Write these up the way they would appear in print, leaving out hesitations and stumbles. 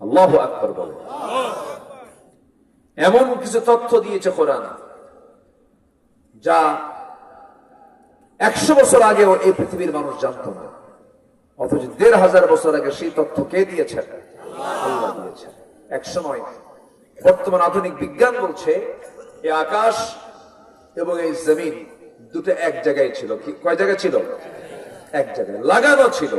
আল্লাহু আকবার বলে। এমন কিছু তথ্য দিয়েছে কোরআন যা 100 বছর আগেও এই পৃথিবীর মানুষ জানতো না, অথচ 1500 বছর আগে সেই তথ্য কে দিয়েছেন? আল্লাহ দিয়েছেন। এক সময় বর্তমান আধুনিক বিজ্ঞান বলছে এই আকাশ এবং এই জমিন দুটো এক জায়গায় ছিল। কয় জায়গায় ছিল? এক জায়গায় লাগানো ছিল,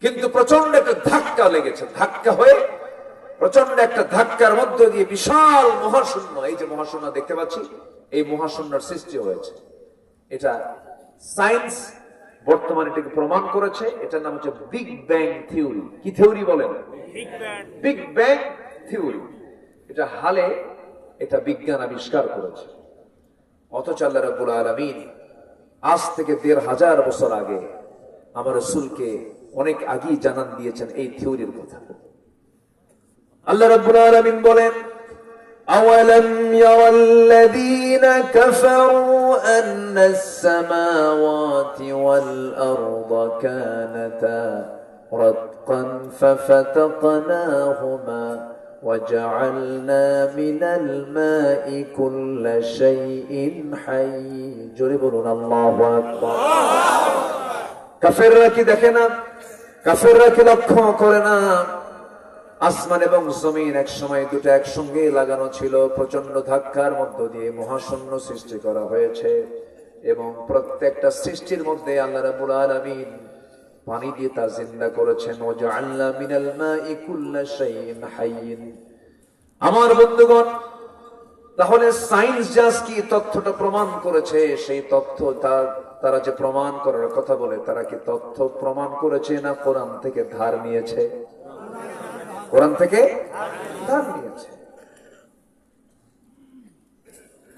কিন্তু প্রচন্ড একটা ধাক্কা লেগেছে। ধাক্কা হয়ে প্রচন্ড একটা ধাক্কার মধ্য দিয়ে বিশাল মহাশূন্য, এই যে মহাশূন্য দেখতে পাচ্ছি, এই মহাশূন্যের সৃষ্টি হয়েছে। এটা সায়েন্স বর্তমানে এটাকে প্রমাণ করেছে। এটার নাম হচ্ছে বিগ ব্যাং থিওরি। কি থিওরি বলেন? Big bang theory. এটা হালে এটা বিজ্ঞান আবিষ্কার করেছে। অথচ আল্লাহ রাব্বুল আলামিন আজ থেকে 1500 বছর আগে আমার রাসূলকে অনেক আগেই জানান দিয়েছেন এই থিওরির কথা। আল্লাহ রাব্বুল আলামিন বলেন, আওয়ালাম ইয়ারাল্লাযীনা কাফারু আন্নাস সামাওয়াতি ওয়াল আরদা কানাতা রাতকান ফাফাতাকনাহুমা ওয়াজআলনা মিনাল মাই কুল্লা শাইইন হায়্য। জোরে বলুন আল্লাহু আকবার। কাফেররা কি দেখে না? কাফেররা কি লক্ষ্য করে না? আসমান এবং জমিন এক সময় দুটো একসঙ্গে লাগানো ছিল। প্রচন্ড ধাক্কার মধ্য দিয়ে মহাশূন্য সৃষ্টি করা হয়েছে এবং প্রত্যেকটা সৃষ্টির মধ্যে আল্লাহ রাব্বুল আলামিন পানি দিয়ে তা জিন্দা করেছেন। ওয়াজআলনা মিনাল মাই কুল্লা শাইইন হায়্য। আমার বন্ধুগণ, তাহলে সায়েন্স জাস্ট কি তথ্যটা প্রমাণ করেছে, সেই তথ্য তারা যে প্রমাণ করার কথা বলে, তারা কি তথ্য প্রমাণ করেছে না কোরআন থেকে ধার নিয়েছে? কোরআন থেকে ধার নিয়েছে।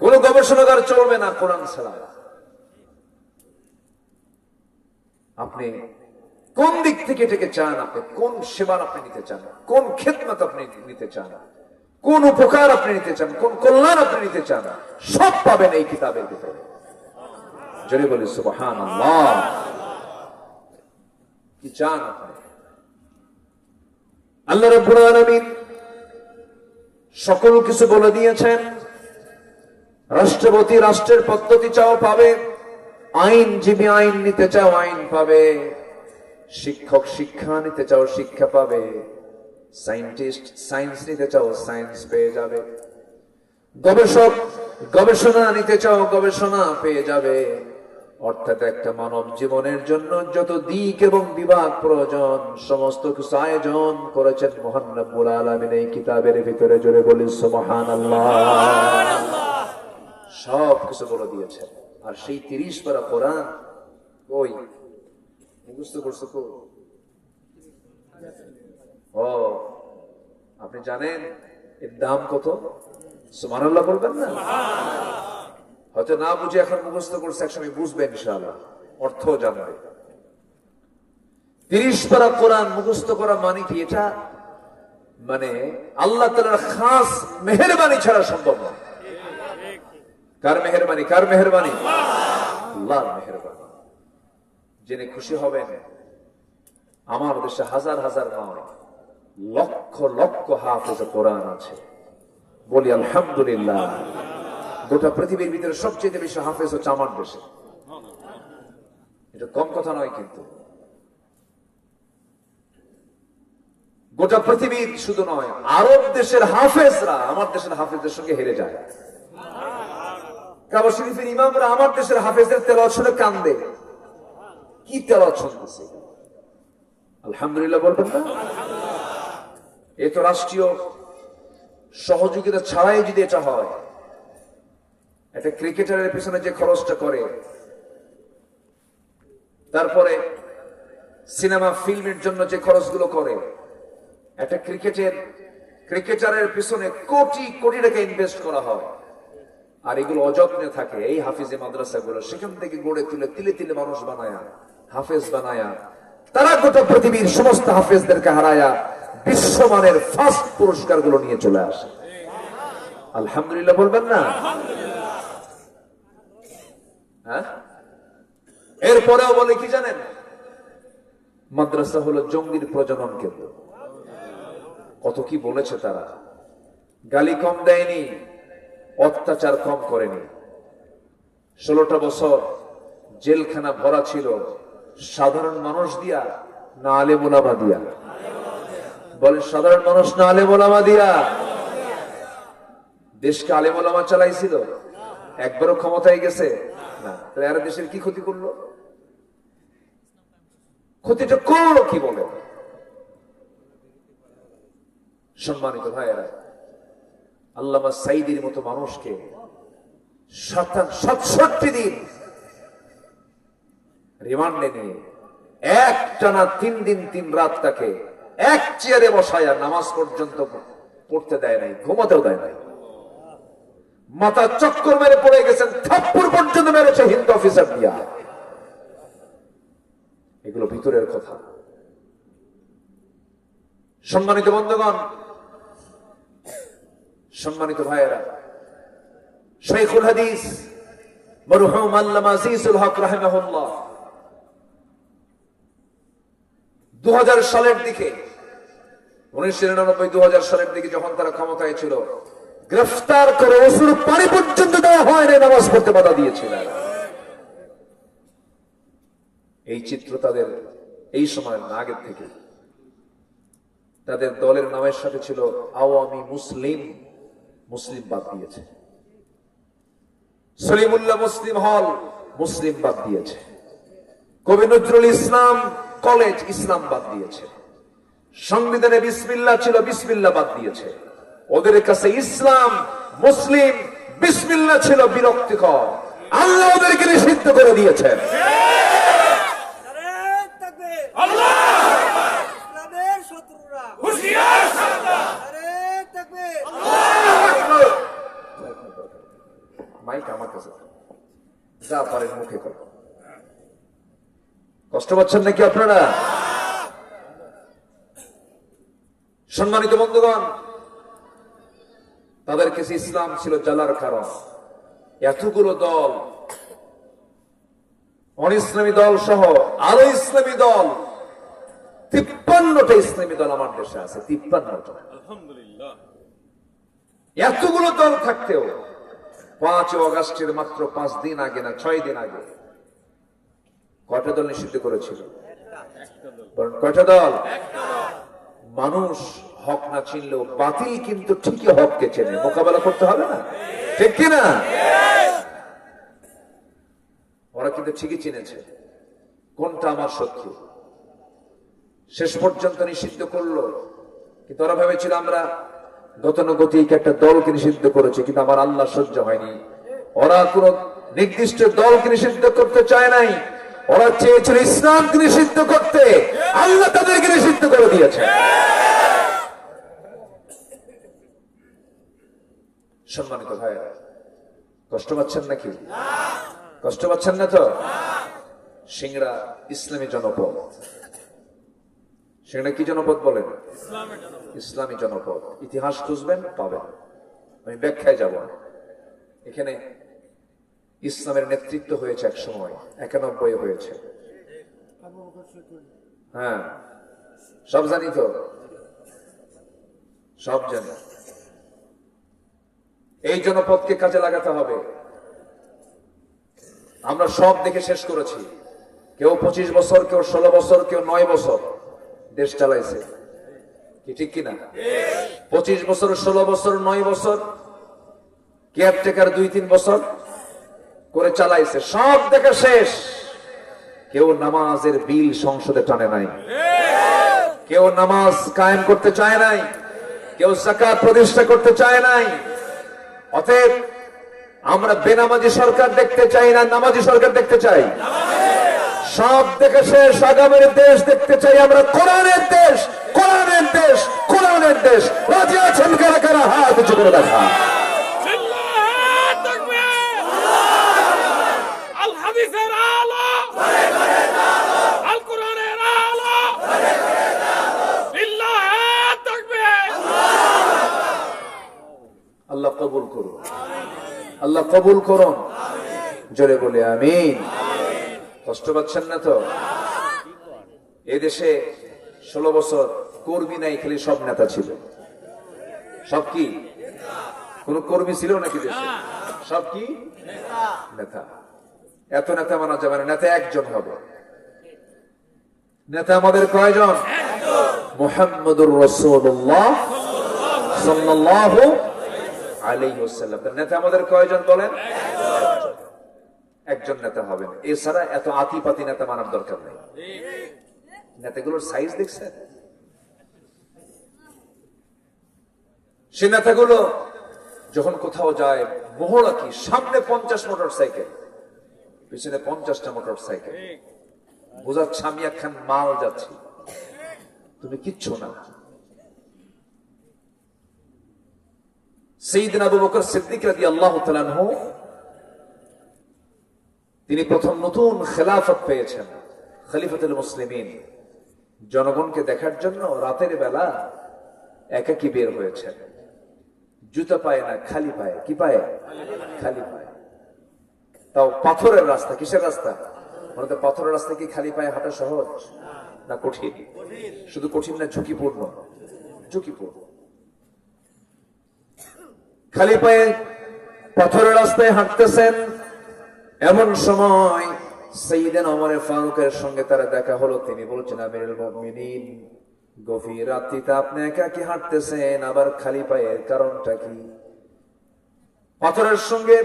কোন গবেষণাগার চলবে না কোরআন ছাড়া। আপনি কোন দিক থেকে এটাকে চান, আপনি কোন সেবা আপনি নিতে চান, কোন খেদমত আপনি নিতে চান, কোন উপকার আপনি নিতে চান, কোন কল্যাণ আপনি নিতে চান, সব পাবেন এই কিতাবের ভিতরে। জোরে বলি সুবহানাল্লাহ। কি চান আপনি? আল্লাহ রাব্বুল আলামিন সকল কিছু বলে দিয়েছেন। রাষ্ট্রপতি রাষ্ট্রের পদ্ধতি চাও পাবে, আইনজীবী আইন নিতে চাও আইন পাবে, শিক্ষক শিক্ষা নিতে চাও শিক্ষা পাবে, সায়েন্টিস্ট সায়েন্স নিতে চাও সায়েন্স পেয়ে যাবে, গবেষক গবেষণা নিতে চাও গবেষণা পেয়ে যাবে। অর্থাৎ একটা মানব জীবনের জন্য যত দিক এবং বিভাগ প্রয়োজন সমস্ত কিছু আয়োজন করেছেন মহান রব্বুল আলামিন এই কিতাবের ভিতরে। জোরে বলি সুবহানাল্লাহ। সব কিছু বলে দিয়েছেন। আর সেই 30 পারা কোরআন ওই মুখস্থ করছো তো? ও, আপনি জানেন এর দাম কত? সুবহানাল্লাহ বলবেন না? হয়তো না বুঝে এখন মুখস্থ করছে, একসময় বুঝবে ইনশাআল্লাহ, অর্থ জানবে। 30 পারা কোরআন মুখস্থ করা মানে কি? এটা মানে আল্লাহ তাআলার খাস মেহেরবানি ছাড়া সম্ভব না। কার মেহেরবানি? কার মেহেরবানি? আল্লাহর মেহেরবানি। জেনে খুশি হবেন আমার দেশে হাজার হাজার নয় লক্ষ লক্ষ হাফেজ কোরআন আছে। বলি আলহামদুলিল্লাহ। গোটা পৃথিবীর ভিতরে সবচেয়ে বেশি হাফেজ হচ্ছে আমার দেশে। এটা কম কথা নয় কিন্তু। গোটা পৃথিবীর শুধু নয়, আরব দেশের হাফেজরা আমার দেশের হাফেজদের সঙ্গে হেরে যায়। কাবা শরীফের ইমামরা আমার দেশের হাফেজদের তেলাওয়াত শুনে কান্দে। কি তেলাওয়াত শুনতেছে? আলহামদুলিল্লাহ বলবেন না? এ তো রাষ্ট্রীয় সহযোগিতা ছাড়াই যদি এটা হয়, একটা ক্রিকেটারের পিছনে যে খরচটা করে, তারপরে সিনেমা ফিল্মের জন্য যে খরচগুলো করে, একটা ক্রিকেটারের পিছনে কোটি কোটি টাকা ইনভেস্ট করা হয়, আর এগুলো অযত্নে থাকে এই হাফিজে মাদ্রাসাগুলো, সেখান থেকে গড়ে তুলে তিলে তিলে মানুষ বানায়া হাফেজ বানায়া তারা গোটা পৃথিবীর সমস্ত হাফেজদেরকে হারায়া বিশ্বমানের ফার্স্ট পুরস্কার গুলো নিয়ে চলে আসে। আলহামদুলিল্লাহ বলবেন না? হ্যাঁ, এরপরেও বলে কি জানেন? মাদ্রাসা হলো জঙ্গির প্রজনন কেন্দ্র। কত কি বলেছে তারা, গালি কম দেয়নি, অত্যাচার কম করেনি। 16টা বছর জেলখানা ভরা ছিল সাধারণ মানুষ দিয়া না আলেম ওলামা দিয়া? বলেন সাধারণ মানুষ না আলেম ওলামা দিয়া? দেশকে আলেম ওলামা চালাইছিল? একবারও ক্ষমতায় গেছে না। তাহলে আর দেশের কি ক্ষতি করলো? ক্ষতিটা করলো কি বলে? সম্মানিত ভাইয়েরা, আল্লামা সাঈদীর মতো মানুষকে 67 দিন রিমান্ডে নিয়ে একটানা 3 দিন 3 রাত তাকে এক চেয়ারে বসায়া নামাজ পর্যন্ত পড়তে দেয় নাই, ঘুমাতেও দেয় নাই। মাথা চক্কর মেরে পড়ে গেছেন, থাপ্পড় পর্যন্ত মেরেছে হিন্দু অফিসার দিয়া। এগুলো ভিতরের কথা। সম্মানিত বন্ধুগণ, সম্মানিত ভাইয়েরা, শাইখুল হাদিস মরহুম আল্লামা আজিজুল হক রাহিমাহুল্লাহ 2000 সালের দিকে, 1999-2000 সালের দিকে যখন তারা ক্ষমতায় ছিল, গ্রেফতার করে ওসুর পানি পর্যন্ত দেওয়া হয় না, নামাজ পড়তে বাধা দিয়েছিলেন। এই চিত্র তাদের এই সময়ের আগের থেকে। তাদের দলের নামের সাথে ছিল আওয়ামী মুসলিম, মুসলিম বাদ দিয়েছে। সলিমুল্লাহ মুসলিম হল, মুসলিম বাদ দিয়েছে। কবি নজরুল ইসলাম কলেজ, ইসলাম বাদ দিয়েছে। সংবিধানে বিসমিল্লাহ ছিল, বিসমিল্লাহ বাদ দিয়েছে। ওদের কাছে ইসলাম, মুসলিম, বিসমিল্লাহ ছিল বিরক্তিকর। আল্লাহ ওদেরকে নিষিদ্ধ করে দিয়েছেন। মাইক আমার কাছে, যা পারেন মুখে কর। কষ্ট পাচ্ছেন নাকি আপনারা? সম্মানিত বন্ধুগণ, তাদের কাছে ইসলাম ছিল জ্বালার কারণ। এতগুলো দল, অনিসলামী দল সহ আরো ইসলামী দল, 53টা ইসলামী দল আমার দেশে আছে। 53টা, আলহামদুলিল্লাহ। এতগুলো দল থাকতেও 5 আগস্টের মাত্র 5 দিন আগে না 6 দিন আগে কয়টা দল নিষিদ্ধ করেছিল? কয়টা দল? মানুষ হক না চিনলেও বাতিল কিন্তু ঠিকই হককে চেনে, মোকাবেলা করতে হবে না, ঠিক কিনা? ওরা কিন্তু ঠিকই চিনেছে কোনটা আমার শত্রু। শেষ পর্যন্ত নিষিদ্ধ করলো, কিন্তু ওরা ভেবেছিল আমরা গতানুগতিক একটা দলকে নিষিদ্ধ করেছে, কিন্তু আমার আল্লাহ সহ্য হয়নি। ওরা কোন নির্দিষ্ট দলকে নিষিদ্ধ করতে চায় নাই, ওরা চেয়েছিল ইসলামকে নিষিদ্ধ করতে। আল্লাহ তাদেরকে নিষিদ্ধ করে দিয়েছে। সম্মানিত ভাইরা, কষ্ট পাচ্ছেন নাকি? কষ্ট পাচ্ছেন না তো? সিংড়া ইসলামী জনপদ। সিংড়া কি জনপদ বলেন? ইসলামী জনপদ। ইতিহাস খুঁজবেন, পাবেন। আমি ব্যাখ্যায় যাব না। এখানে ইসলামের নেতৃত্ব হয়েছে এক সময়, 91 হয়েছে। হ্যাঁ, সব জানি তো, সব জানি। এই জনপদকে কাজে লাগাতে হবে। আমরা সব দেখে শেষ করেছি। কেউ 25 বছর, কেউ 16 বছর, কেউ 9 বছর দেশ চালাইছে, কি ঠিক কিনা? 25 বছর, 16 বছর, 9 বছর কেয়ারটেকার 2-3 বছর করে চালাইছে, সব দেখা শেষ। কেউ নামাজের বিল সংসদে টানে নাই, কেউ নামাজ কায়েম করতে চায় নাই, কেউ যাকাত প্রতিষ্ঠা করতে চায় নাই। অতএব আমরা বেনামাজি সরকার দেখতে চাই না, নামাজি সরকার দেখতে চাই। সব দেখে শেষ। আগামীর দেশ দেখতে চাই আমরা, কোরআনের দেশ, কোরআনের দেশ, কোরআনের দেশ। রাজি আছেন কারা কারা? হাত উঁচু করে দেখা। আল্লাহ কবুল করুন, আল্লাহ কবুল করুন। জোরে বলে আমিন। কষ্ট পাচ্ছেন না তো? এই দেশে 16 বছর কর্মী নাই, খালি সব নেতা ছিল। সব কি? কোন কর্মী ছিল নাকি দেশে? সব কি? নেতা। এত নেতা মানা যাবে না, নেতা একজন হবে। নেতা আমাদের কয়জন? মুহাম্মদুর রাসূলুল্লাহ সাল্লাল্লাহু আলাইহি ওয়াসাল্লাম। নেতা আমাদের কয়জন বলেন? একজন নেতা হবে না। এছাড়া এত আতিপাতি নেতা মানার দরকার নেই। নেতাগুলোর সাইজ দেখছেন? সে নেতাগুলো যখন কোথাও যায়, মহড়া কি, সামনে 50 মোটর সাইকেল, পিছনে 50টা মোটর সাইকেল, বোঝাচ্ছে আমি একখান মাল যাচ্ছি, তুমি কিচ্ছু না। সাইয়েদনা আবু বকর সিদ্দিক রাদিয়াল্লাহু তাআলা আনহু, তিনি প্রথম নতুন খেলাফত পেয়েছেন, খলিফাতুল মুসলিমিন। জনগণকে দেখার জন্য রাতের বেলা একাকী বের হয়েছেন। জুতা পায়ে না, খালি পায়ে। কি পায়ে? খালি পায়ে। তাও পাথরের রাস্তা। কিসের রাস্তা? মানে পাথরের রাস্তা কি খালি পায়ে হাঁটা সহজ না কঠিন? শুধু কঠিন না, ঝুঁকিপূর্ণ। ঝুঁকিপূর্ণ। খালি পায়ে পাথরের রাস্তায় হাঁটতেছেন। এমন সময় সাইয়েদনা ওমর ফারুকের সঙ্গে তারা দেখা হলো। তিনি বলছেন, আমিরুল মুমিনিন, গভীর রাত্রিতে আপনি একাকী হাঁটতেছেন, আবার খালি পায়ে, কারণটা কি? পাথরের সঙ্গে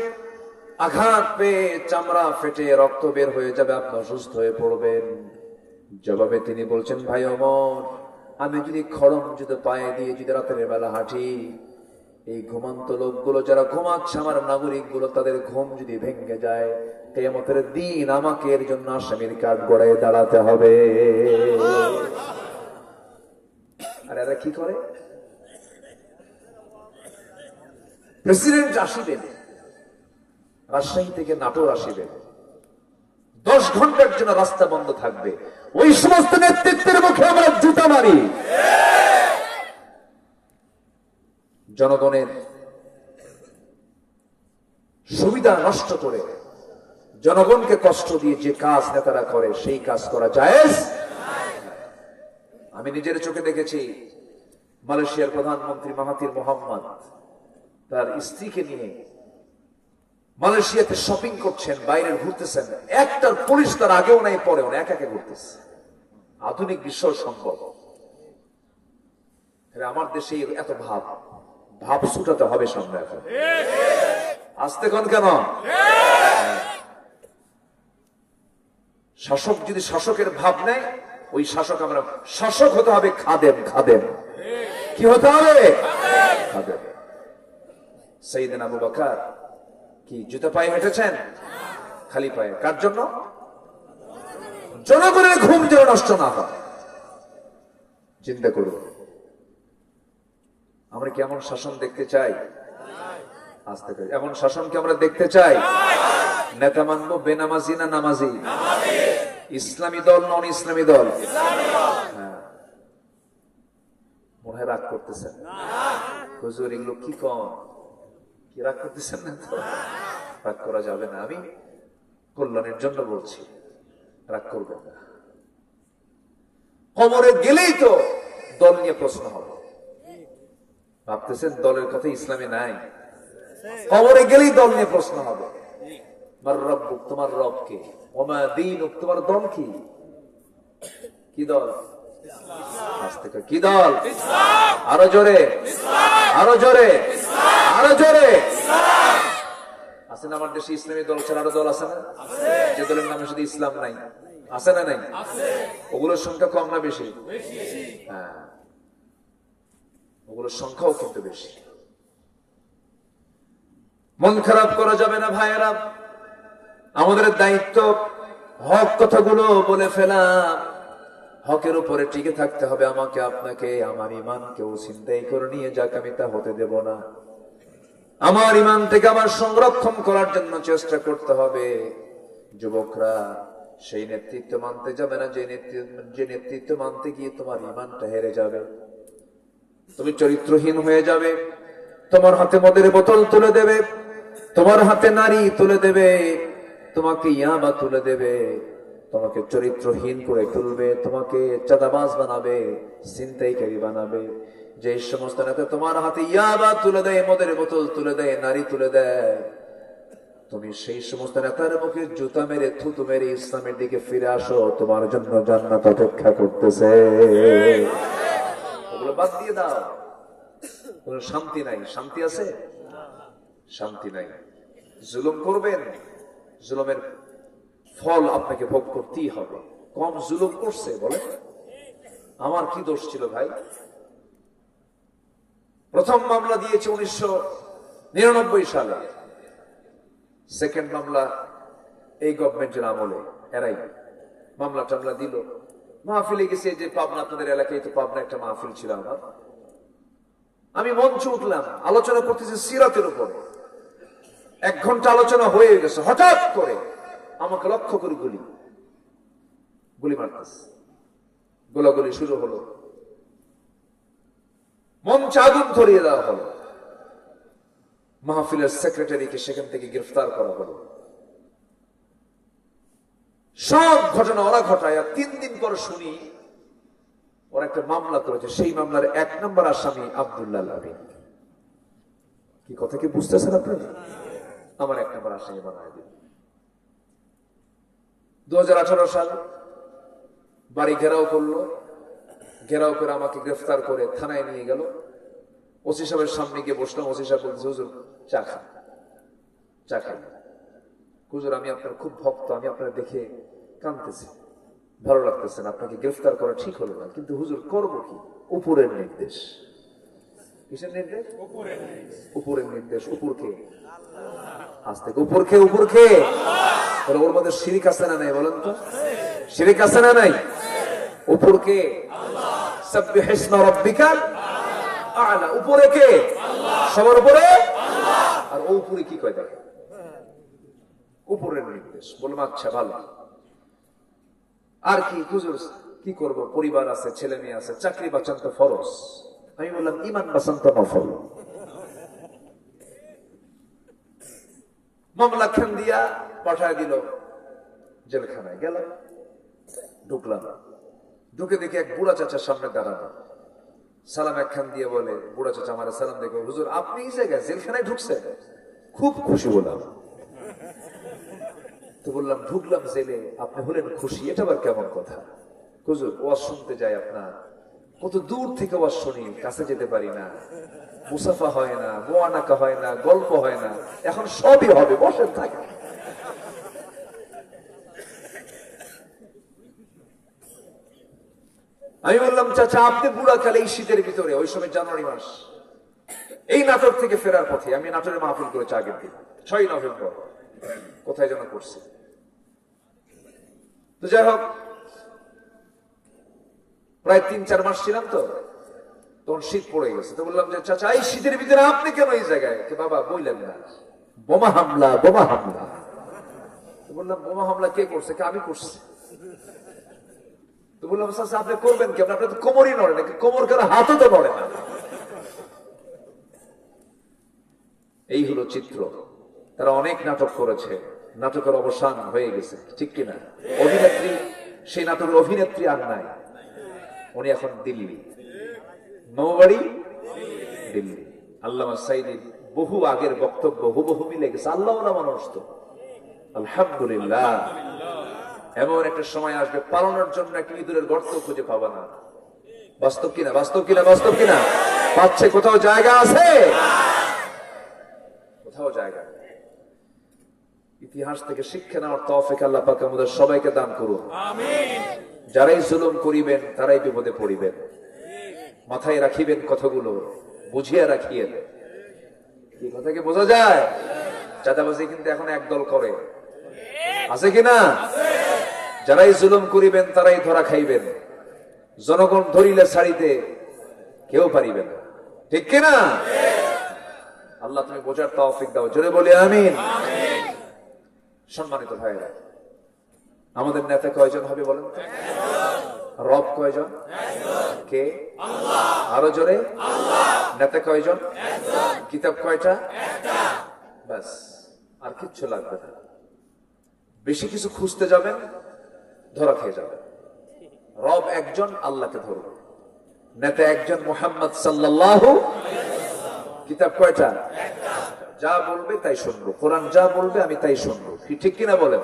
আঘাত পেয়ে চামড়া ফেটে রক্ত বের হয়ে যাবে, আপনি অসুস্থ হয়ে পড়বেন। জবাবে তিনি বলছেন, ভাই ওমর, আমি যদি খড়ম জুতো পায়ে দিয়ে যদি রাতের বেলা হাঁটি, এই ঘুমন্ত লোকগুলো যারা ঘুমাচ্ছে, আমার নাগরিক গুলো, তাদের ঘুম যদি ভেঙে যায়, কিয়ামতের দিন আমাকে এর জন্য আসামির কাঠ গড়ায় দাঁড়াতে হবে। আর এরা কি করে? প্রেসিডেন্ট আসিবেন, রাজশাহী থেকে নাটোর আসিবেন, 10 ঘন্টার জন্য রাস্তা বন্ধ থাকবে, ওই সমস্ত নেতৃত্বের মুখে আমরা জুতা মারি। জনগণের সুবিধা নষ্ট করে, জনগণকে কষ্ট দিয়ে যে কাজ নেতারা করে, সেই কাজ করা জায়েজ। আমি নিজের চোখে দেখেছি, মালয়েশিয়ার প্রধানমন্ত্রী মাহাথির মোহাম্মদ তার স্ত্রীকে নিয়ে মালয়েশিয়াতে শপিং করছেন, বাইরে ঘুরতেছেন, একটার পুলিশ তার আগেও নাই পরেও না, একা ঘুরতেছে। আধুনিক বিশ্ব সম্ভব? আমার দেশে এত ভাব ছুটাতে হবে সামনে। এখন আসতে কোন কেন? শাসক যদি শাসকের ভাব নেয়, ওই শাসক আমরা, শাসক হতে হবে খাদেম। কি হতে হবে? খাদেম। সাইয়েদনা আবু বকর কি জুতা পায়ে হেঁটেছেন? খালি পায়ে। কার জন্য? জনগণের ঘুম যেন নষ্ট না হয়। চিন্তা করুন, আমরা কি এমন শাসন দেখতে চাই? আস্তে করে, এমন শাসন কি আমরা দেখতে চাই? নেতা মানবো বেনামাজি না নামাজি? ইসলামী দল, নন ইসলামী দল? হ্যাঁ। মনে হয় রাগ করতেছেন? হুজুর এগুলো কি কম? কি রাগ করতেছেন না তো? রাগ করা যাবে না, আমি কল্যাণের জন্য বলছি, রাগ করবেন না। কবরে গেলেই তো দল নিয়ে প্রশ্ন হবে। ভাবতেছেন দলের কথা ইসলামে নাই? কবরে গেলেই দল নিয়ে প্রশ্ন হবে। মার রব্বুক, তোমার রব কে? ওমা দীনুক, তোমার দল কি? কি দল? কি দল? আরো জোরে, আরো জোরে, আরো জোরে। আছে না আমার দেশে ইসলামী দল ছাড়া আরো দল আছে না? যে দলের নামে শুধু ইসলাম নাই, আছে না নাই? ওগুলোর সংখ্যা কম না বেশি? হ্যাঁ, ওগুলোর সংখ্যাও কিন্তু বেশি। মন খারাপ করা যাবে না ভাইয়েরা। আমাদের দায়িত্ব হক কথাগুলো বলে ফেলা, হকের উপরে টিকে থাকতে হবে। আমাকে, আপনাকে, আমার ইমান কেউ ছিনতাই করে নিয়ে যাক, আমি তা হতে দেব না। আমার ইমান থেকে আমার সংরক্ষণ করার জন্য চেষ্টা করতে হবে। যুবকরা সেই নেতৃত্ব মানতে যাবে না যে নেতৃত্ব মানতে গিয়ে তোমার ইমানটা হেরে যাবে, তুমি চরিত্রহীন হয়ে যাবে। তোমার হাতে মদের বোতল তুলে দেবে, তোমার হাতে নারী তুলে দেবে, তোমাকে ইয়াবা তুলে দেবে, তোমাকে চরিত্রহীন করে তুলবে, তোমাকে চাঁদাবাজ বানাবে, ছিনতাইকারী বানাবে। যে সমস্ত নেতা তোমার হাতে ইয়াবা তুলে দেয়, মদের বোতল তুলে দেয়, নারী তুলে দেয়, তুমি সেই সমস্ত নেতার মুখে জুতা মেরে থুতু মেরে ইসলামের দিকে ফিরে আসো, তোমার জন্য জান্নাত অপেক্ষা করতেছে। ওগুলো বাদ দিয়ে দাও। কোন শান্তি নাই। শান্তি আছে? শান্তি নাই। জুলুম করবেন, জুলুমের ফল আপনাকে ভোগ করতেই হবে। কম জুলুম করছে বলে আমার কি দোষ ছিল ভাই? প্রথম মামলা দিয়েছে 1999 সালে, সেকেন্ড মামলা এই গভর্নমেন্টের আমলে এরাই মামলা টামলা দিল। মাহফিলে গেছে, যে পাবনা, আপনাদের এলাকায় তো পাবনা একটা মাহফিল ছিল আমার, আমি মঞ্চে উঠলাম, আলোচনা করতেছি সিরাতের উপরে। 1 ঘন্টা আলোচনা হয়ে গেছে, হঠাৎ করে আমাকে লক্ষ্য করে গুলি মারতেছে। গোলাগুলি শুরু হলো, মঞ্চে আগুন ধরিয়ে দেওয়া হলো, মাহফিলের সেক্রেটারিকে সেখান থেকে গ্রেফতার করা হলো। সব ঘটনা ওরা ঘটায়। 3 দিন পর শুনি ওরা একটা মামলা করেছে, সেই মামলার 1 নম্বর আসামি আব্দুল্লাহ আমিন। কি কথা কি বুঝতেছেন আপনারা? আমার 1 নম্বর আসামি বানায় দিল। 2018 সাল বাড়ি ঘেরাও করলো, ঘেরাও করে আমাকে গ্রেফতার করে থানায় নিয়ে গেল। ওসি সাহেবের সামনে গিয়ে বসলাম। ওসি সাহেব বলছে, হুজুর চা খান, চা খান। হুজুর আমি আপনার খুব ভক্ত, আমি আপনার দেখে কাঁদতেছি, ভালো লাগতেছে না, আপনাকে গ্রেফতার করা ঠিক হলো না, কিন্তু হুজুর করবো কি? উপরের নির্দেশ। কিসের নির্দেশ? উপরের নির্দেশ। উপরকে আজ থেকে উপরকে, উপরকে ওর মধ্যে শিরিক আছে না নাই বলেন তো? শিরিক আছে না নাই? উপরকে সাব্বিহ ইসমা রাব্বিকাল আ'লা। উপরে কে? সবার উপরে। আর ও উপরে কি কয় দেখেন, উপরের নির্দেশ। বললাম আচ্ছা ভালো। আর কি হুজুর কি করব, পরিবার আছে, ছেলে মেয়ে আছে, চাকরি বাঁচান তো ফরজ। আমি বললাম ঈমান বাঁচান তো নফল। মামলা খান দিয়া পাঠায় দিল জেলখানায়। গেলাম, ঢুকলাম, ঢুকে দেখি এক বুড়া চাচার সামনে দাঁড়ানো। সালাম একখান দিয়ে বলে, বুড়া চাচা আমার সালাম দেখে, হুজুর আপনি এই জায়গায় জেলখানায় ঢুকছেন? খুব খুশি বললাম। তো বললাম ঢুকলাম জেলে, আপনি হলেন খুশি, এটা আবার কেমন কথা? হুজুর ওয়াজ শুনতে যাই আপনার, কত দূর থেকে ওয়াজ শুনি, কাছে যেতে পারি না, মুসাফা হয় না, মোয়ানাকা হয় না, গল্প হয় না, এখন সবই হবে, বসেন থাকে। আমি বললাম চাচা আপনি বুড়া কালে এই শীতের ভিতরে, ওই সময় জানুয়ারি মাস, এই নাটোর থেকে ফেরার পথে, আমি নাটোরে মাহফিল করেছি আগের দিন 6 নভেম্বর, কোথায় যেন করছি। তো যাই হোক, প্রায় 3-4 মাস ছিলাম তো, তখন শীত পড়ে গেছে। তো বললাম যে চাচা এই শীতের ভিতরে আপনি কেন এই জায়গায়? বাবা বললেন না, বোমা হামলা, বোমা হামলা। তো বললাম বোমা হামলা কে করছে? আমি করছি। তো বললাম চাচা আপনি করবেন কেমন? আপনি তো কোমরই নড়ে নাকি? কোমর কেন? হাতও তো নড়ে না। এই হলো চিত্র। তারা অনেক নাটক করেছে, নাটকের অবসান হয়ে গেছে, ঠিক কিনা? অভিনেত্রী, সেই নাটকের অভিনেত্রী আর নাই, উনি এখন দিল্লি, নৌবাড়ি দিল্লি। আল্লামা সাইদির বহু আগের বক্তব্য হুবহু মিলে গেছে। আল্লাহ মানুষ তো আলহামদুলিল্লাহ। এমন একটা সময় আসবে পালানোর জন্য একটা ইঁদুরের গর্ত খুঁজে পাবা না। বাস্তব কিনা? বাস্তব কিনা? বাস্তব কিনা? পাচ্ছে? কোথাও জায়গা আছে? কোথাও জায়গা। ইতিহাস থেকে শিক্ষা নেওয়ার তৌফিক আল্লাহ পাক আমাদের সবাইকে দান করুন, আমিন। যারাই জুলুম করিবেন তারাই বিপদে পড়িবেন। মাথায় রাখিবেন কথাগুলো, বুঝিয়ে রাখিয়েন। কি কথাকে বোঝা যায়? চাঁদাবাজি কিন্তু এখন একদল করে, আছে কিনা? যারাই জুলুম করিবেন তারাই ধরা খাইবেন। জনগণ ধরিলে ছাড়িতে কেউ পারিবে না, ঠিক কিনা? আল্লাহ তুমি বোঝার তৌফিক দাও, জোরে বলি আমিন। সম্মানিত ভাইরা, আমাদের নেতা কয়জন হবে বলেন তো? রব কয়জন? কে? আরো জোরে। নেতা কয়জন? কিতাব কয়টা? ব্যাস, আর কিচ্ছু লাগবে না। বেশি কিছু খুঁজতে যাবেন, ধরা খেয়ে যাবেন। রব একজন, আল্লাহকে ধরুন। নেতা একজন, মুহাম্মদ সাল্লাল্লাহু। কিতাব কয়টা? যা বলবে তাই শুনবো, কোরআন যা বলবে আমি তাই শুনবো, কি ঠিক কিনা বলেন?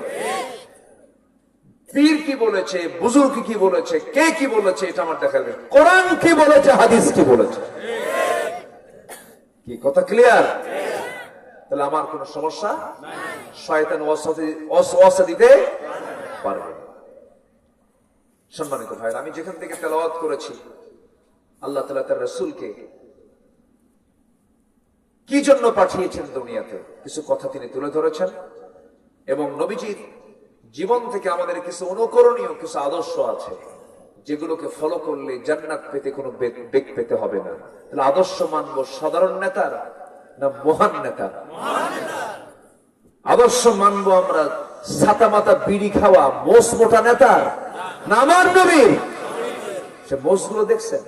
পীর কি বলেছে, বুজুর্গ কি বলেছে, কে কি বলেছে, এটা আমার দেখার বিষয়। কোরআন কি বলেছে, হাদিস কি বলেছে, কি কথা ক্লিয়ার? তাহলে আমার কোনো সমস্যা, শয়তান ওয়াসওয়াসা দিতে পারবে না। সম্মানিত ভাইরা, আমি যেখান থেকে তেলাওয়াত করেছি, আল্লাহ তাআলা তার রাসূলকে কি জন্য পাঠিয়েছেন দুনিয়াতে, কিছু কথা তিনি তুলে ধরেছেন, এবং নবীজির জীবন থেকে আমাদের কিছু অনুকরণীয় কিছু আদর্শ আছে, যেগুলোকে ফলো করলে জান্নাত পেতে কোনো বেগ পেতে হবে না। তাহলে আদর্শ মানবো সাধারণ নেতার না মহান নেতার? আদর্শ মানবো আমরা ছাতা মাতা বিড়ি খাওয়া মোষ মোটা নেতার না আমার নবীর? সে মোষগুলো দেখছেন,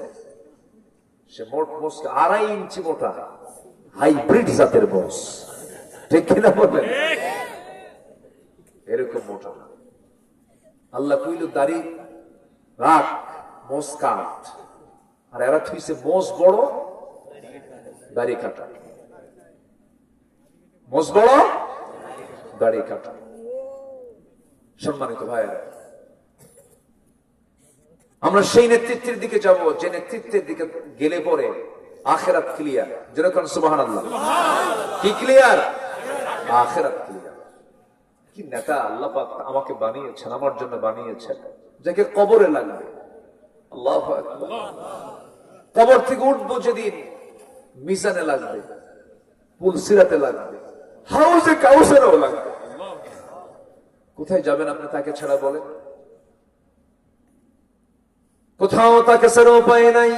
সে মোট মোষ 2.5 ইঞ্চি মোটা হাইব্রিড জাতের মোষ, ঠিক কিনা বলবেন? এরকম মোটা। আল্লাহ কইল দাড়ি রাখ, মোষ কাট, আর এরা থুইছে মোষ বড় দাড়ি কাটা, মোষ বড় দাড়ি কাটা। সম্মানিত ভাইয়েরা, আমরা সেই নেতৃত্বের দিকে যাব যে নেতৃত্বের দিকে গেলে পরে আখিরাত ক্লিয়ার। যেরকম সুবহানাল্লাহ, কি ক্লিয়ার? আখিরাত ক্লিয়ার। কি নেতা আল্লাহ পাক আমাকে বানিয়েছেন, আমার জন্য বানিয়েছেন, যাকে কবরে লাগবে। আল্লাহু আকবার। কবর থেকে উঠবো যেদিন, মিজানে লাগবে, পুলসিরাতে লাগবে, হাউজে কাউসারেও লাগবে। কোথায় যাবেন আপনি তাকে ছাড়া বলেন? কোথাও তাকে ছাড়া উপায় নাই।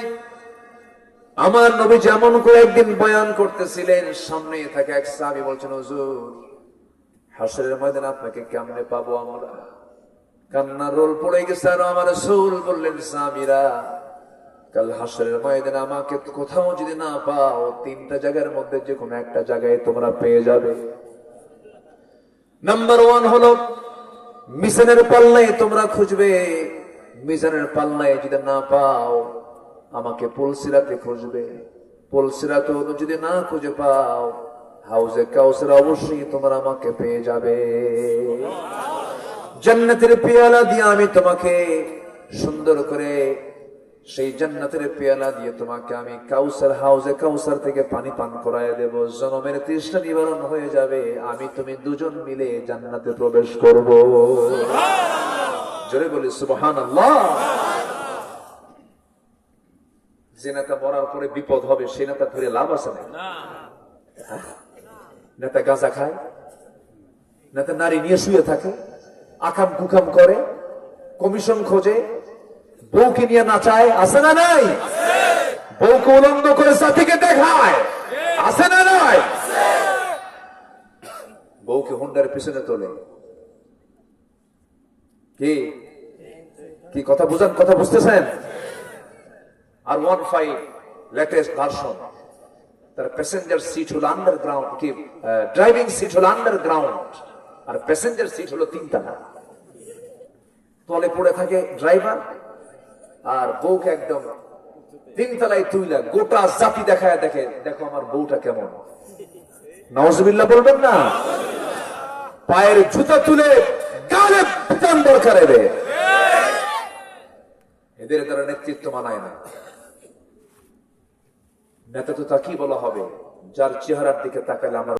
আমার নবী যেমন করে একদিন বয়ান করতেছিলেন, সামনে থাকে এক সাহাবী বলছেন, হুজুর হাসরের ময়দানে আপনাকে কেমনে পাবো আমরা? কান্নার রোল পড়ে গেছে। আর আমার রাসূল বললেন, সাহাবীরা কাল হাসরের ময়দানে আমাকে কোথাও যদি না পাও, 3টা জায়গার মধ্যে যে কোনো একটা জায়গায় তোমরা পেয়ে যাবে। নাম্বার 1 হলো মিজানের পাল্লায় তোমরা খুঁজবে, মিজানের পাল্লায় যদি না পাও আমাকে পুলসিরাতে খুঁজবে, পুলসিরাতে যদি না খুঁজে পাও হাউজে কাউসার অবশ্যই তোমরা আমাকে পেয়ে যাবে। জান্নাতের পেয়ালা দিয়ে আমি তোমাকে সুন্দর করে, সেই জান্নাতের পেয়ালা দিয়ে তোমাকে আমি কাউসার, হাউজে কাউসার থেকে পানি পান করায় দেব। জনমের তৃষ্ণা নিবারণ হয়ে যাবে। আমি তুমি দুজন মিলে জান্নাতে প্রবেশ করব। জোরে বলি সুবহানাল্লাহ। যে নেতা মরার পরে বিপদ হবে, সে নেতা ধরে লাভ আছে না? নেতা গাঁজা খায়, নেতা নারী নিয়ে শুয়ে থাকে, আকাম কুকাম করে, কমিশন খোঁজে, বউকে নিয়ে নাচায়, আছে না নাই? বউকে উলঙ্গ করে সাথীকে দেখায়, আছে না নাই? বউকে হুন্ডার পিছনে তোলে। কি কি কথা বুঝান, কথা বুঝতেছেন? আর 15 লেটেস্ট ভার্সন, তার প্যাসেঞ্জার সিট হলো আন্ডারগ্রাউন্ড, কি ড্রাইভিং সিট হলো আন্ডারগ্রাউন্ড, আর প্যাসেঞ্জার সিট হলো 3তলা। তলে পড়ে থাকে ড্রাইভার, আর বউকে একদম 3তলায় তুইলা গোটা জাতি দেখায়, দেখে দেখো আমার বউটা কেমন। নাউজুবিল্লাহ বলবেন না? পায়ের জুতা তুলে গালে পিটান দরকার। এদের দ্বারা নেতৃত্ব মানায় না। নেতা তো তাকেই বলা হবে যার চেহারার দিকে তাকালে আমার